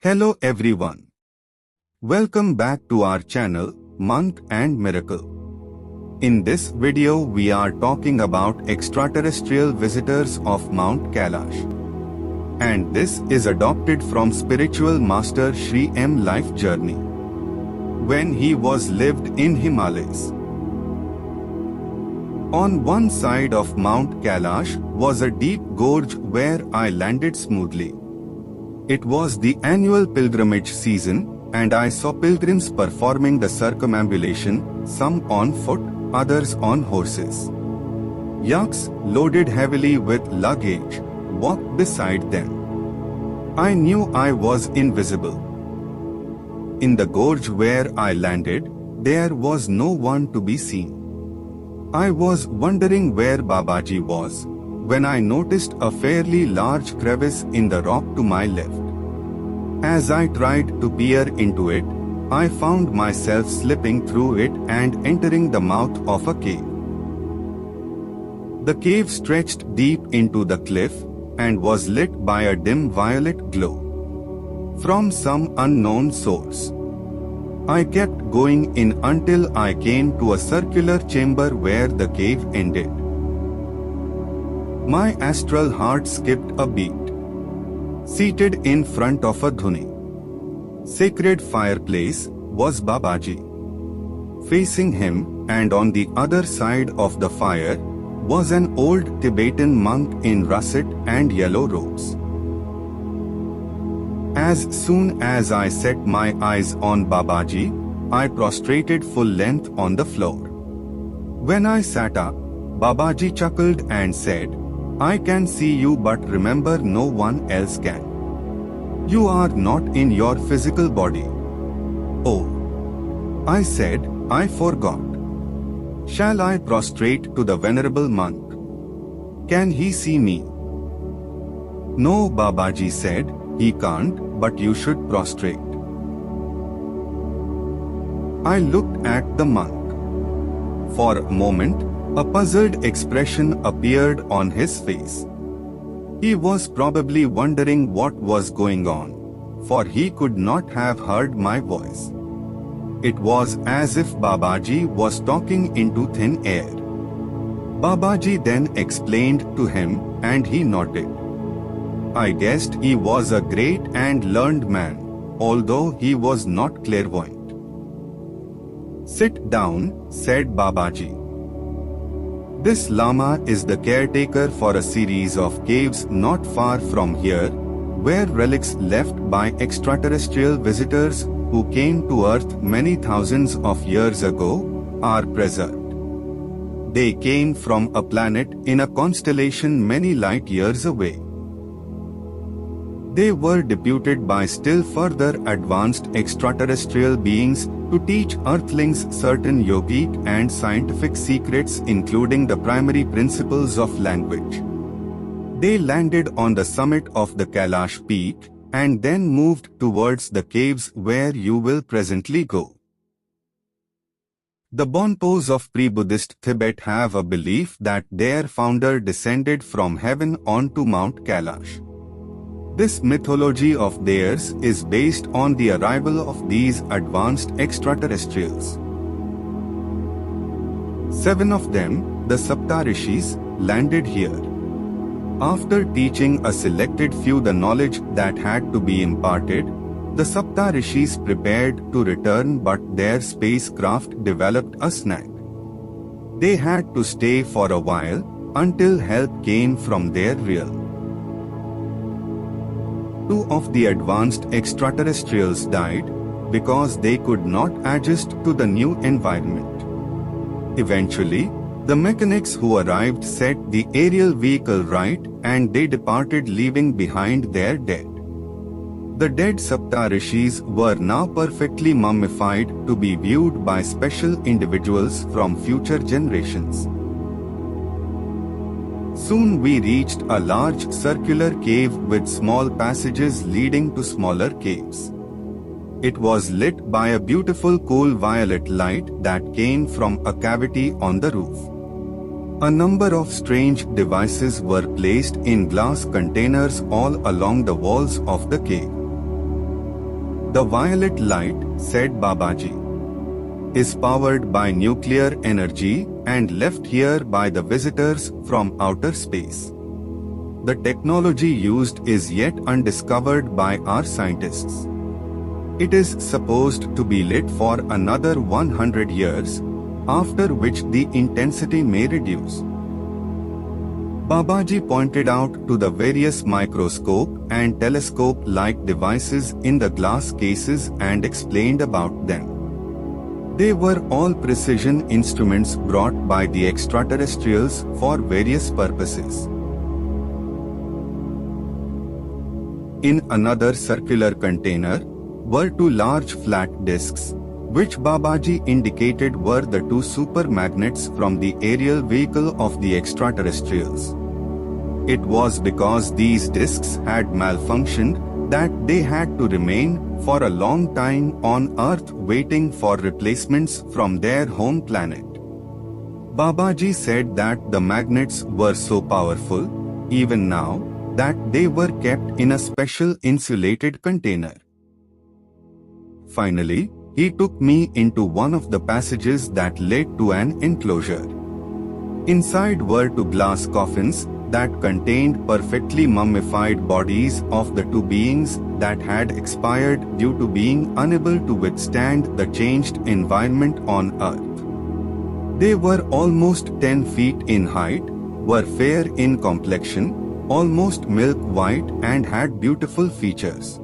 Hello everyone. Welcome back to our channel, Monk and Miracle. In this video we are talking about extraterrestrial visitors of Mount Kailash. And this is adopted from spiritual master Sri M. life journey, when he was lived in Himalayas. On one side of Mount Kailash was a deep gorge where I landed smoothly. It was the annual pilgrimage season, and I saw pilgrims performing the circumambulation, some on foot, others on horses. Yaks, loaded heavily with luggage, walked beside them. I knew I was invisible. In the gorge where I landed, there was no one to be seen. I was wondering where Babaji was, when I noticed a fairly large crevice in the rock to my left. As I tried to peer into it, I found myself slipping through it and entering the mouth of a cave. The cave stretched deep into the cliff and was lit by a dim violet glow from some unknown source. I kept going in until I came to a circular chamber where the cave ended. My astral heart skipped a beat. Seated in front of a dhuni, sacred fireplace, was Babaji. Facing him, and on the other side of the fire, was an old Tibetan monk in russet and yellow robes. As soon as I set my eyes on Babaji, I prostrated full length on the floor. When I sat up, Babaji chuckled and said, "I can see you, but remember no one else can. You are not in your physical body." "Oh," I said, "I forgot. Shall I prostrate to the venerable monk? Can he see me?" "No," Babaji said, "he can't, but you should prostrate." I looked at the monk. For a moment, a puzzled expression appeared on his face. He was probably wondering what was going on, for he could not have heard my voice. It was as if Babaji was talking into thin air. Babaji then explained to him, and he nodded. I guessed he was a great and learned man, although he was not clairvoyant. "Sit down," said Babaji. "This Lama is the caretaker for a series of caves not far from here, where relics left by extraterrestrial visitors who came to Earth many thousands of years ago are preserved. They came from a planet in a constellation many light years away. They were deputed by still further advanced extraterrestrial beings to teach Earthlings certain yogic and scientific secrets, including the primary principles of language. They landed on the summit of the Kailash peak and then moved towards the caves where you will presently go. The Bonpos of pre-Buddhist Tibet have a belief that their founder descended from heaven onto Mount Kailash. This mythology of theirs is based on the arrival of these advanced extraterrestrials. 7 of them, the Sapta Rishis, landed here. After teaching a selected few the knowledge that had to be imparted, the Sapta Rishis prepared to return, but their spacecraft developed a snag. They had to stay for a while, until help came from their realm. 2 of the advanced extraterrestrials died because they could not adjust to the new environment. Eventually, the mechanics who arrived set the aerial vehicle right, and they departed, leaving behind their dead. The dead Sapta Rishis were now perfectly mummified to be viewed by special individuals from future generations. Soon we reached a large circular cave with small passages leading to smaller caves. It was lit by a beautiful cool violet light that came from a cavity on the roof. A number of strange devices were placed in glass containers all along the walls of the cave. The violet light, said Babaji, is powered by nuclear energy and left here by the visitors from outer space. The technology used is yet undiscovered by our scientists. It is supposed to be lit for another 100 years, after which the intensity may reduce. Babaji pointed out to the various microscope and telescope-like devices in the glass cases and explained about them. They were all precision instruments brought by the extraterrestrials for various purposes. In another circular container were two large flat discs, which Babaji indicated were the two super magnets from the aerial vehicle of the extraterrestrials. It was because these discs had malfunctioned that they had to remain for a long time on Earth waiting for replacements from their home planet. Babaji said that the magnets were so powerful, even now, that they were kept in a special insulated container. Finally, he took me into one of the passages that led to an enclosure. Inside were two glass coffins that contained perfectly mummified bodies of the two beings that had expired due to being unable to withstand the changed environment on Earth. They were almost 10 feet in height, were fair in complexion, almost milk white, and had beautiful features.